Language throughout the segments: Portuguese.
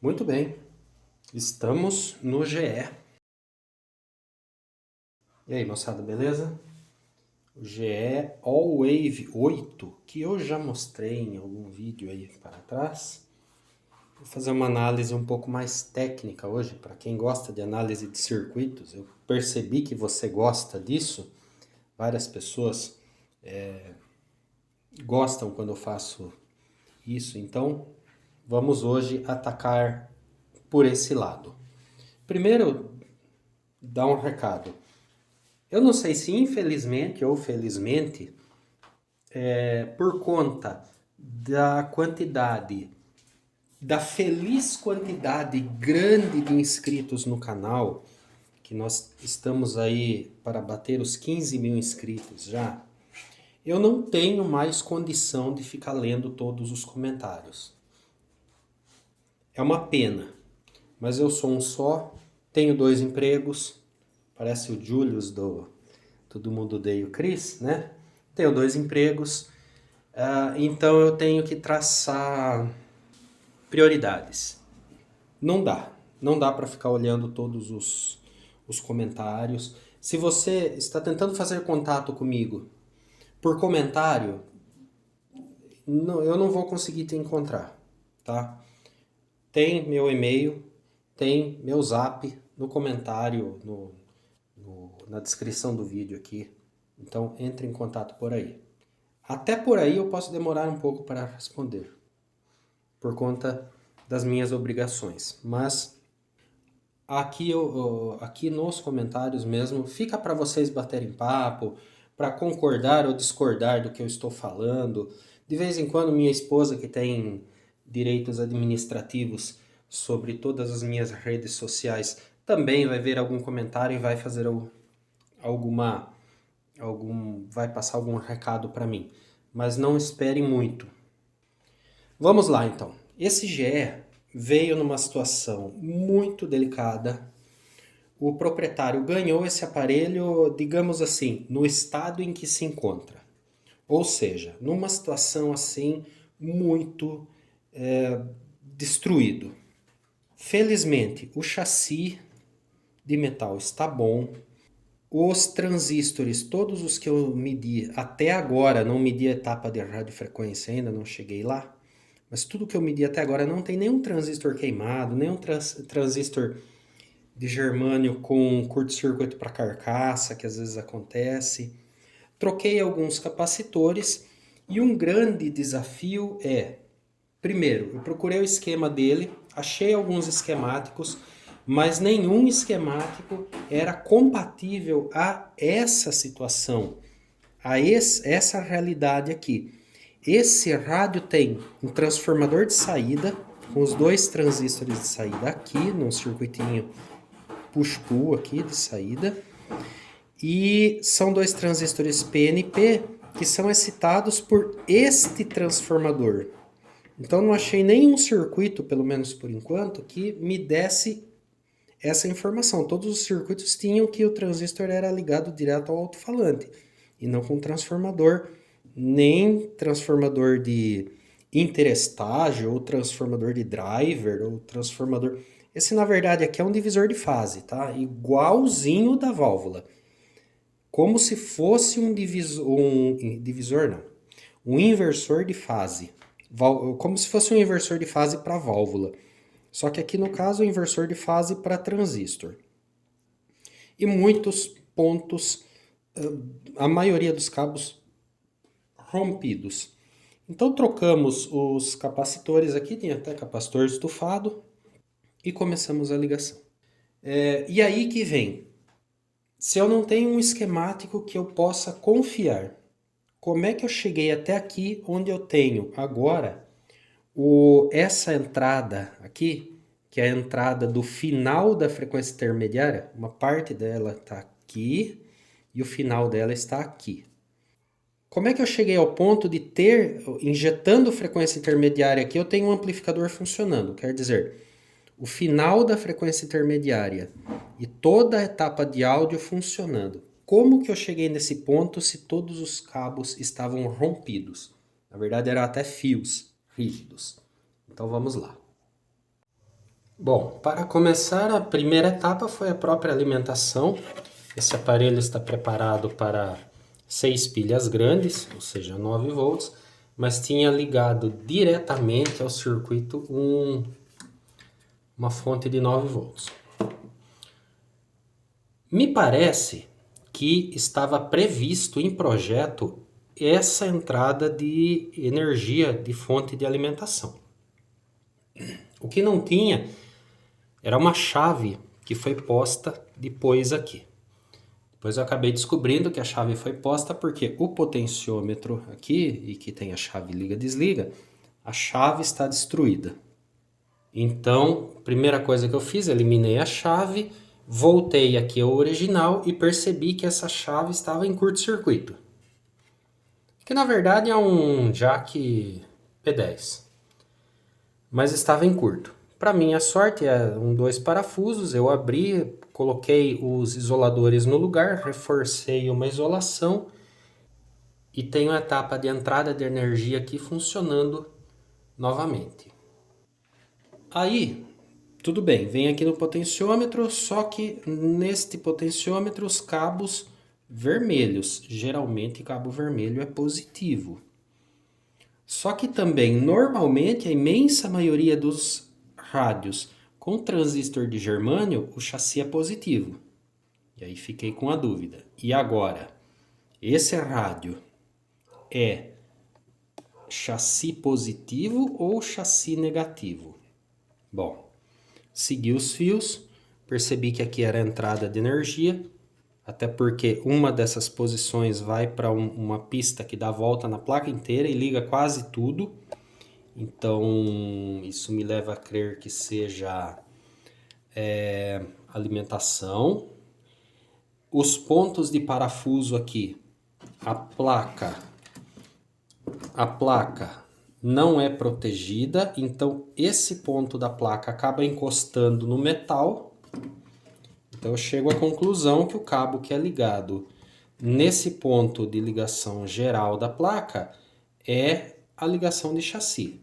Muito bem, estamos no GE. E aí, moçada, beleza? O GE All Wave 8, que eu já mostrei em algum vídeo aí para trás. Vou fazer uma análise um pouco mais técnica hoje, para quem gosta de análise de circuitos. Eu percebi que você gosta disso, várias pessoas gostam quando eu faço isso, então vamos hoje atacar por esse lado. Primeiro, dar um recado. Eu não sei se infelizmente ou felizmente, por conta da quantidade, da feliz quantidade grande de inscritos no canal, que nós estamos aí para bater os 15 mil inscritos já, eu não tenho mais condição de ficar lendo todos os comentários. É uma pena, mas eu sou um só, tenho 2 empregos, parece o Julius do Todo Mundo Odeia o Chris, né? Tenho 2 empregos, então eu tenho que traçar prioridades. Não dá para ficar olhando todos os comentários. Se você está tentando fazer contato comigo por comentário, eu não vou conseguir te encontrar, tá? Tem meu e-mail, tem meu zap no comentário, na descrição do vídeo aqui. Então entre em contato por aí. Até por aí eu posso demorar um pouco para responder, por conta das minhas obrigações. Mas aqui nos comentários mesmo, fica para vocês baterem papo, para concordar ou discordar do que eu estou falando. De vez em quando minha esposa, que tem direitos administrativos sobre todas as minhas redes sociais, também vai ver algum comentário e vai fazer vai passar algum recado para mim. Mas não espere muito. Vamos lá então. Esse GE veio numa situação muito delicada. O proprietário ganhou esse aparelho, digamos assim, no estado em que se encontra. Ou seja, numa situação assim muito destruído. Felizmente, o chassi de metal está bom. Os transistores, todos os que eu medi até agora, não medi a etapa de radiofrequência ainda, não cheguei lá, mas tudo que eu medi até agora não tem nenhum transistor queimado, nenhum transistor de germânio com curto-circuito para carcaça, que às vezes acontece. Troquei alguns capacitores e um grande desafio é, primeiro, eu procurei o esquema dele, achei alguns esquemáticos, mas nenhum esquemático era compatível a essa situação, a essa realidade aqui. Esse rádio tem um transformador de saída, com os 2 transistores de saída aqui, num circuitinho push-pull aqui de saída, e são 2 transistores PNP que são excitados por este transformador. Então não achei nenhum circuito, pelo menos por enquanto, que me desse essa informação. Todos os circuitos tinham que o transistor era ligado direto ao alto-falante, e não com transformador, nem transformador de interestágio, ou transformador de driver, ou transformador... Esse, na verdade, aqui é um divisor de fase, tá? Igualzinho da válvula. Como se fosse um divisor, não. Um inversor de fase. Como se fosse um inversor de fase para válvula. Só que aqui no caso é um inversor de fase para transistor. E muitos pontos, a maioria dos cabos rompidos. Então trocamos os capacitores aqui, tem até capacitor estufado, e começamos a ligação. E aí que vem, se eu não tenho um esquemático que eu possa confiar, como é que eu cheguei até aqui onde eu tenho agora essa entrada aqui, que é a entrada do final da frequência intermediária, uma parte dela está aqui e o final dela está aqui. Como é que eu cheguei ao ponto de ter, injetando frequência intermediária aqui, eu tenho um amplificador funcionando? Quer dizer, o final da frequência intermediária e toda a etapa de áudio funcionando. Como que eu cheguei nesse ponto se todos os cabos estavam rompidos? Na verdade, eram até fios rígidos. Então vamos lá. Bom, para começar, a primeira etapa foi a própria alimentação. Esse aparelho está preparado para 6 pilhas grandes, ou seja, 9 volts, mas tinha ligado diretamente ao circuito uma fonte de 9 volts. Me parece que estava previsto em projeto essa entrada de energia de fonte de alimentação. O que não tinha era uma chave que foi posta depois aqui. Depois eu acabei descobrindo que a chave foi posta porque o potenciômetro aqui, e que tem a chave liga-desliga, a chave está destruída. Então, a primeira coisa que eu fiz, eliminei a chave, voltei aqui ao original e percebi que essa chave estava em curto-circuito. Que na verdade é um jack P10, mas estava em curto. Para minha sorte, dois parafusos, eu abri, coloquei os isoladores no lugar, reforcei uma isolação e tenho a etapa de entrada de energia aqui funcionando novamente. Aí, tudo bem, vem aqui no potenciômetro, só que neste potenciômetro os cabos vermelhos, geralmente cabo vermelho é positivo. Só que também, normalmente, a imensa maioria dos rádios com transistor de germânio, o chassi é positivo. E aí fiquei com a dúvida. E agora, esse rádio é chassi positivo ou chassi negativo? Bom, segui os fios, percebi que aqui era a entrada de energia, até porque uma dessas posições vai para uma pista que dá volta na placa inteira e liga quase tudo. Então, isso me leva a crer que seja alimentação. Os pontos de parafuso aqui, a placa não é protegida, então esse ponto da placa acaba encostando no metal. Então eu chego à conclusão que o cabo que é ligado nesse ponto de ligação geral da placa é a ligação de chassi.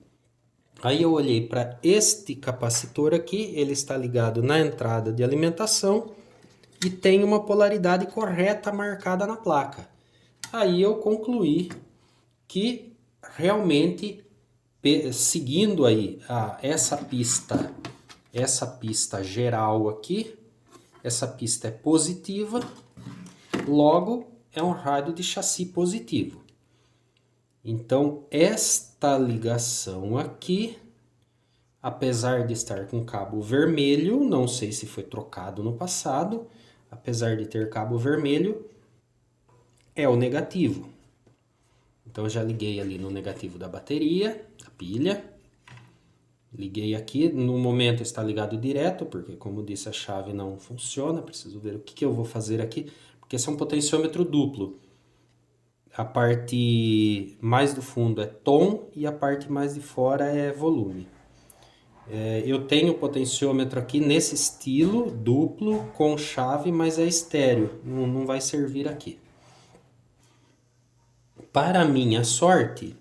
Aí eu olhei para este capacitor aqui, ele está ligado na entrada de alimentação e tem uma polaridade correta marcada na placa. Aí eu concluí que realmente, seguindo aí essa pista geral aqui, essa pista é positiva, logo é um rádio de chassi positivo. Então, esta ligação aqui, apesar de estar com cabo vermelho, não sei se foi trocado no passado, apesar de ter cabo vermelho, é o negativo. Então, eu já liguei ali no negativo da bateria, a pilha. Liguei aqui, no momento está ligado direto, porque como disse a chave não funciona, preciso ver o que eu vou fazer aqui, porque esse é um potenciômetro duplo. A parte mais do fundo é tom e a parte mais de fora é volume. Eu tenho o potenciômetro aqui nesse estilo, duplo, com chave, mas é estéreo, não vai servir aqui. Para minha sorte,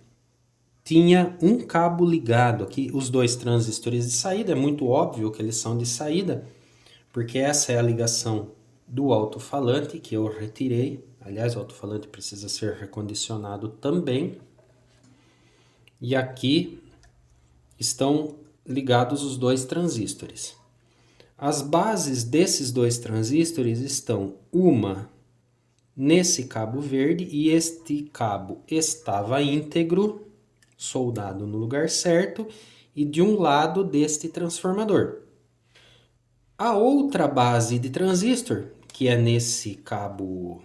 tinha um cabo ligado aqui, os dois transistores de saída, é muito óbvio que eles são de saída, porque essa é a ligação do alto-falante que eu retirei. Aliás, o alto-falante precisa ser recondicionado também. E aqui estão ligados os dois transistores. As bases desses dois transistores estão uma nesse cabo verde e este cabo estava íntegro, soldado no lugar certo e de um lado deste transformador. A outra base de transistor, que é nesse cabo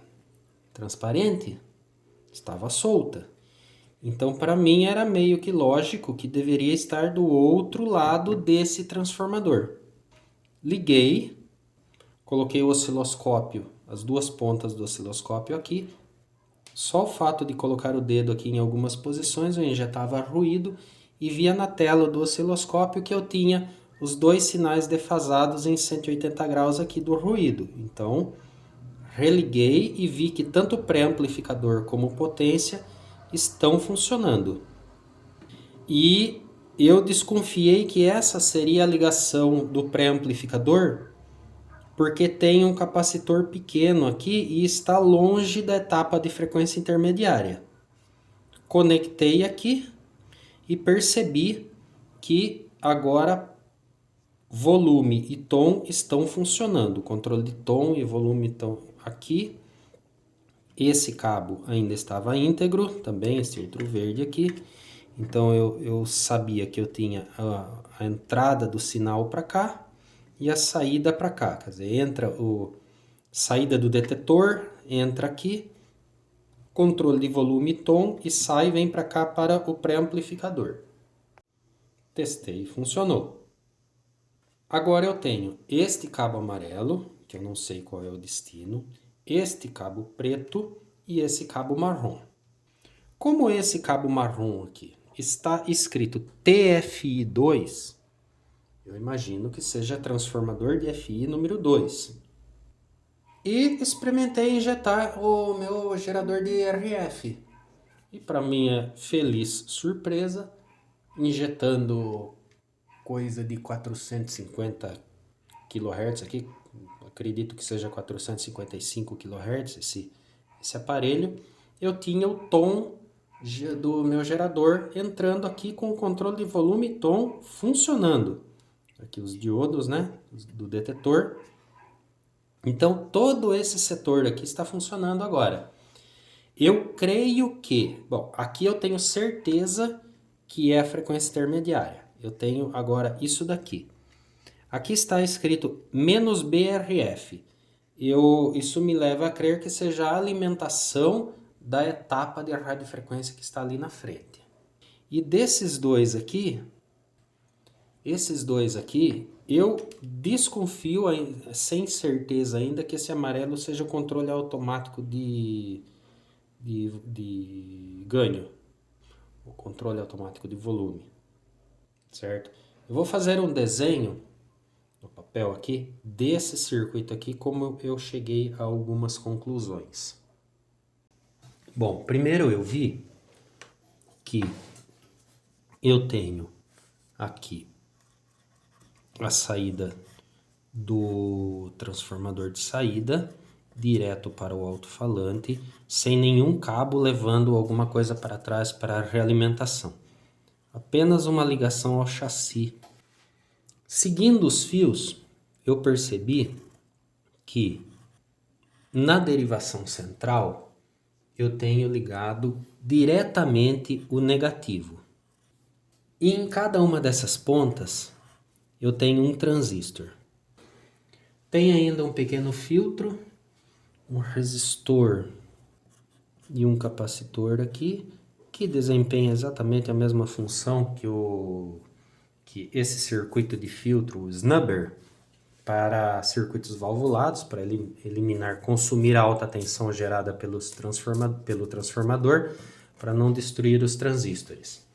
transparente, estava solta. Então, para mim, era meio que lógico que deveria estar do outro lado desse transformador. Liguei, coloquei o osciloscópio, as duas pontas do osciloscópio aqui. Só o fato de colocar o dedo aqui em algumas posições eu injetava ruído e via na tela do osciloscópio que eu tinha os dois sinais defasados em 180 graus aqui do ruído. Então, religuei e vi que tanto o pré-amplificador como potência estão funcionando. E eu desconfiei que essa seria a ligação do pré-amplificador, porque tem um capacitor pequeno aqui e está longe da etapa de frequência intermediária. Conectei aqui e percebi que agora volume e tom estão funcionando. O controle de tom e volume estão aqui. Esse cabo ainda estava íntegro, também esse outro verde aqui. Então eu sabia que eu tinha a entrada do sinal para cá e a saída para cá. Quer dizer, entra saída do detetor, entra aqui, controle de volume e tom e sai e vem para cá para o pré-amplificador. Testei e funcionou. Agora eu tenho este cabo amarelo, que eu não sei qual é o destino, este cabo preto e esse cabo marrom. Como esse cabo marrom aqui está escrito TFI2, eu imagino que seja transformador de FI número 2. E experimentei injetar o meu gerador de RF. E para minha feliz surpresa, injetando coisa de 450 kHz aqui, acredito que seja 455 kHz esse aparelho, eu tinha o tom do meu gerador entrando aqui com o controle de volume e tom funcionando. Aqui os diodos, né, do detetor. Então todo esse setor aqui está funcionando agora. Eu creio que, bom, aqui eu tenho certeza que é a frequência intermediária. Eu tenho agora isso daqui. Aqui está escrito "-BRF". Isso me leva a crer que seja a alimentação da etapa de radiofrequência que está ali na frente. E desses dois aqui, eu desconfio, sem certeza ainda, que esse amarelo seja o controle automático de ganho, o controle automático de volume, certo? Eu vou fazer um desenho no papel aqui desse circuito aqui, como eu cheguei a algumas conclusões. Bom, primeiro eu vi que eu tenho aqui a saída do transformador de saída direto para o alto-falante, sem nenhum cabo levando alguma coisa para trás para a realimentação. Apenas uma ligação ao chassi. Seguindo os fios, eu percebi que na derivação central eu tenho ligado diretamente o negativo. E em cada uma dessas pontas eu tenho um transistor. Tem ainda um pequeno filtro, um resistor e um capacitor aqui, que desempenha exatamente a mesma função que esse circuito de filtro, o snubber, para circuitos valvulados, para eliminar, consumir a alta tensão gerada pelo transformador, para não destruir os transistores.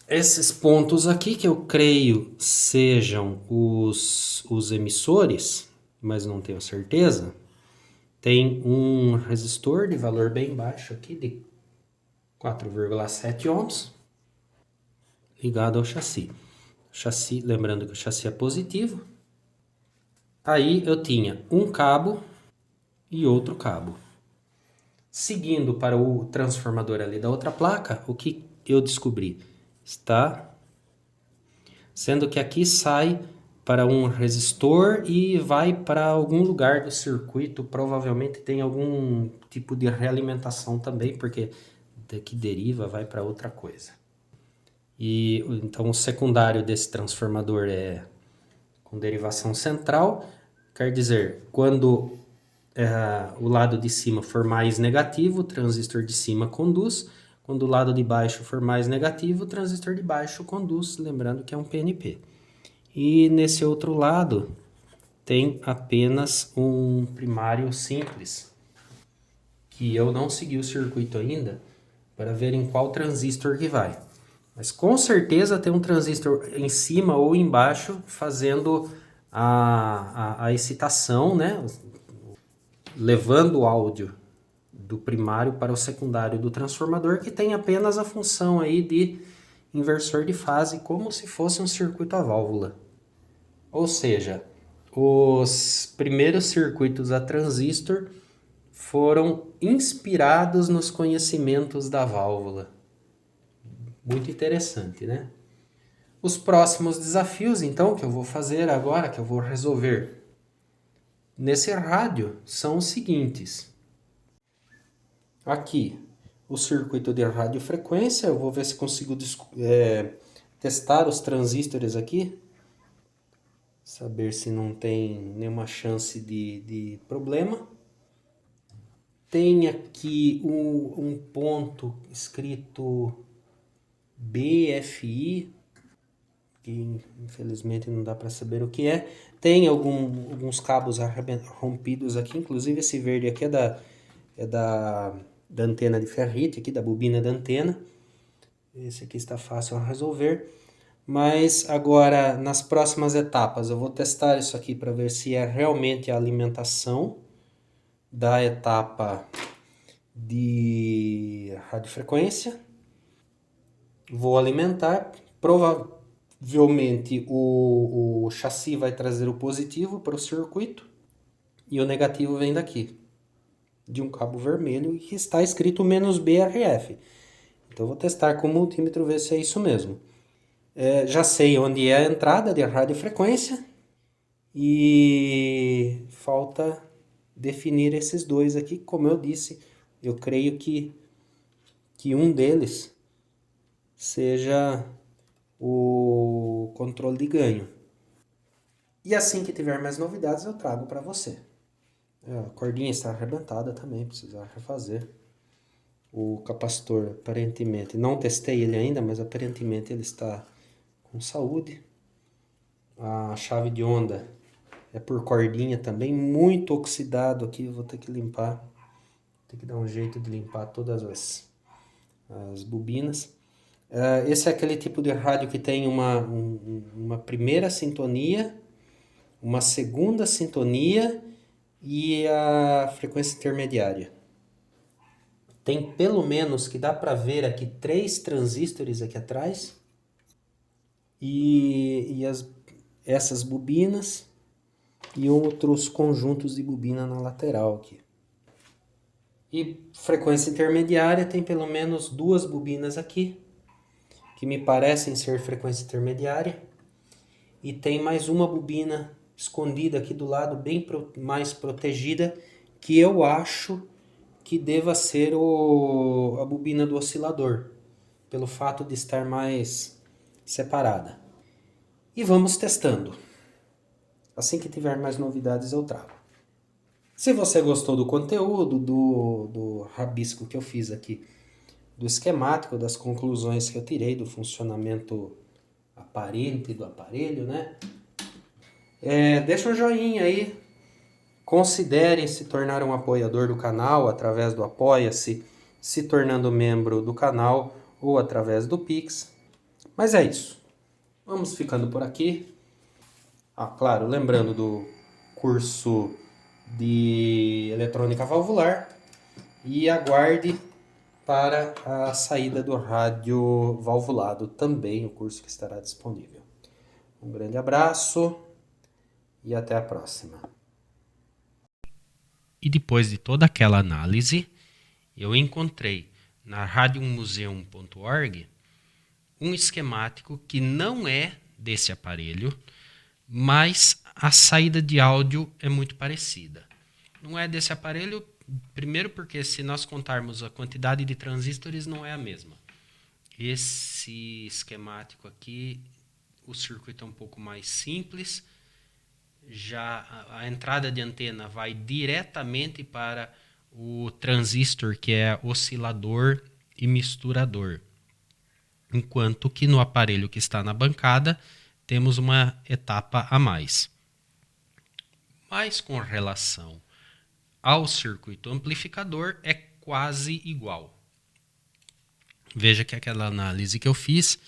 Esses pontos aqui, que eu creio sejam os emissores, mas não tenho certeza, tem um resistor de valor bem baixo aqui, de 4,7 ohms, ligado ao chassi. Chassi, lembrando que o chassi é positivo. Aí eu tinha um cabo e outro cabo. Seguindo para o transformador ali da outra placa, o que eu descobri? Está sendo que aqui sai para um resistor e vai para algum lugar do circuito. Provavelmente tem algum tipo de realimentação também, porque daqui deriva, vai para outra coisa. E então o secundário desse transformador é com derivação central, quer dizer, quando o lado de cima for mais negativo, o transistor de cima conduz. Quando o lado de baixo for mais negativo, o transistor de baixo conduz, lembrando que é um PNP. E nesse outro lado tem apenas um primário simples, que eu não segui o circuito ainda para ver em qual transistor que vai. Mas com certeza tem um transistor em cima ou embaixo fazendo a excitação, né? Levando o áudio do primário para o secundário do transformador, que tem apenas a função aí de inversor de fase como se fosse um circuito a válvula. Ou seja, os primeiros circuitos a transistor foram inspirados nos conhecimentos da válvula. Muito interessante, né? Os próximos desafios, então, que eu vou fazer agora, que eu vou resolver nesse rádio, são os seguintes. Aqui, o circuito de radiofrequência, eu vou ver se consigo testar os transistores aqui, saber se não tem nenhuma chance de problema. Tem aqui um ponto escrito BFI, que infelizmente não dá para saber o que é. Tem alguns cabos rompidos aqui, inclusive esse verde aqui é da antena de ferrite, aqui da bobina da antena. Esse aqui está fácil a resolver. Mas agora, nas próximas etapas, eu vou testar isso aqui para ver se é realmente a alimentação da etapa de radiofrequência. Vou alimentar, provavelmente o chassi vai trazer o positivo para o circuito e o negativo vem daqui, de um cabo vermelho que está escrito "-BRF". Então vou testar com o multímetro, ver se é isso mesmo. Já sei onde é a entrada de radiofrequência e falta definir esses dois aqui. Como eu disse, eu creio que um deles seja o controle de ganho. E assim que tiver mais novidades, eu trago para você. A cordinha está arrebentada também, precisa refazer. O capacitor, aparentemente, não testei ele ainda, mas aparentemente ele está com saúde. A chave de onda é por cordinha também, muito oxidado aqui, vou ter que limpar. Tem que dar um jeito de limpar todas as bobinas. Esse é aquele tipo de rádio que tem uma primeira sintonia, uma segunda sintonia e a frequência intermediária. Tem pelo menos, que dá para ver aqui, 3 transistores aqui atrás e essas bobinas e outros conjuntos de bobina na lateral aqui. E frequência intermediária tem pelo menos 2 bobinas aqui, que me parecem ser frequência intermediária, e tem mais uma bobina escondida aqui do lado, bem mais protegida, que eu acho que deva ser a bobina do oscilador, pelo fato de estar mais separada. E vamos testando. Assim que tiver mais novidades eu trago. Se você gostou do conteúdo, do rabisco que eu fiz aqui, do esquemático, das conclusões que eu tirei do funcionamento aparente do aparelho, né? Deixa um joinha aí, considerem se tornar um apoiador do canal através do Apoia-se, se tornando membro do canal ou através do Pix. Mas é isso. Vamos ficando por aqui. Claro, lembrando do curso de eletrônica valvular e aguarde para a saída do rádio valvulado também, o curso que estará disponível. Um grande abraço e até a próxima. E depois de toda aquela análise, eu encontrei na radiomuseum.org um esquemático que não é desse aparelho, mas a saída de áudio é muito parecida. Não é desse aparelho, primeiro porque se nós contarmos a quantidade de transistores não é a mesma. Esse esquemático aqui, o circuito é um pouco mais simples, já a entrada de antena vai diretamente para o transistor, que é oscilador e misturador. Enquanto que no aparelho que está na bancada, temos uma etapa a mais. Mas com relação ao circuito amplificador, é quase igual. Veja que aquela análise que eu fiz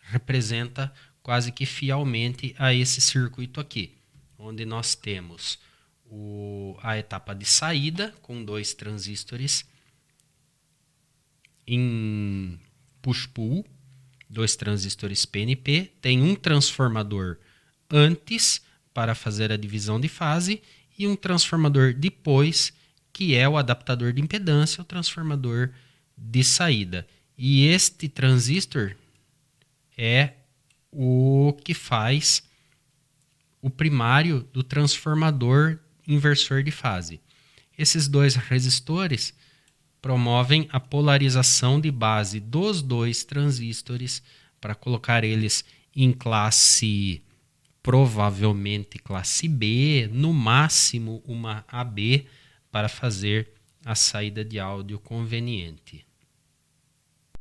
representa quase que fielmente a esse circuito aqui, onde nós temos a etapa de saída com 2 transistores em push-pull 2 transistores PNP, tem um transformador antes para fazer a divisão de fase e um transformador depois, que é o adaptador de impedância, o transformador de saída. E este transistor é o que faz o primário do transformador inversor de fase. Esses 2 resistores promovem a polarização de base dos 2 transistores para colocar eles em classe, provavelmente classe B, no máximo uma AB, para fazer a saída de áudio conveniente.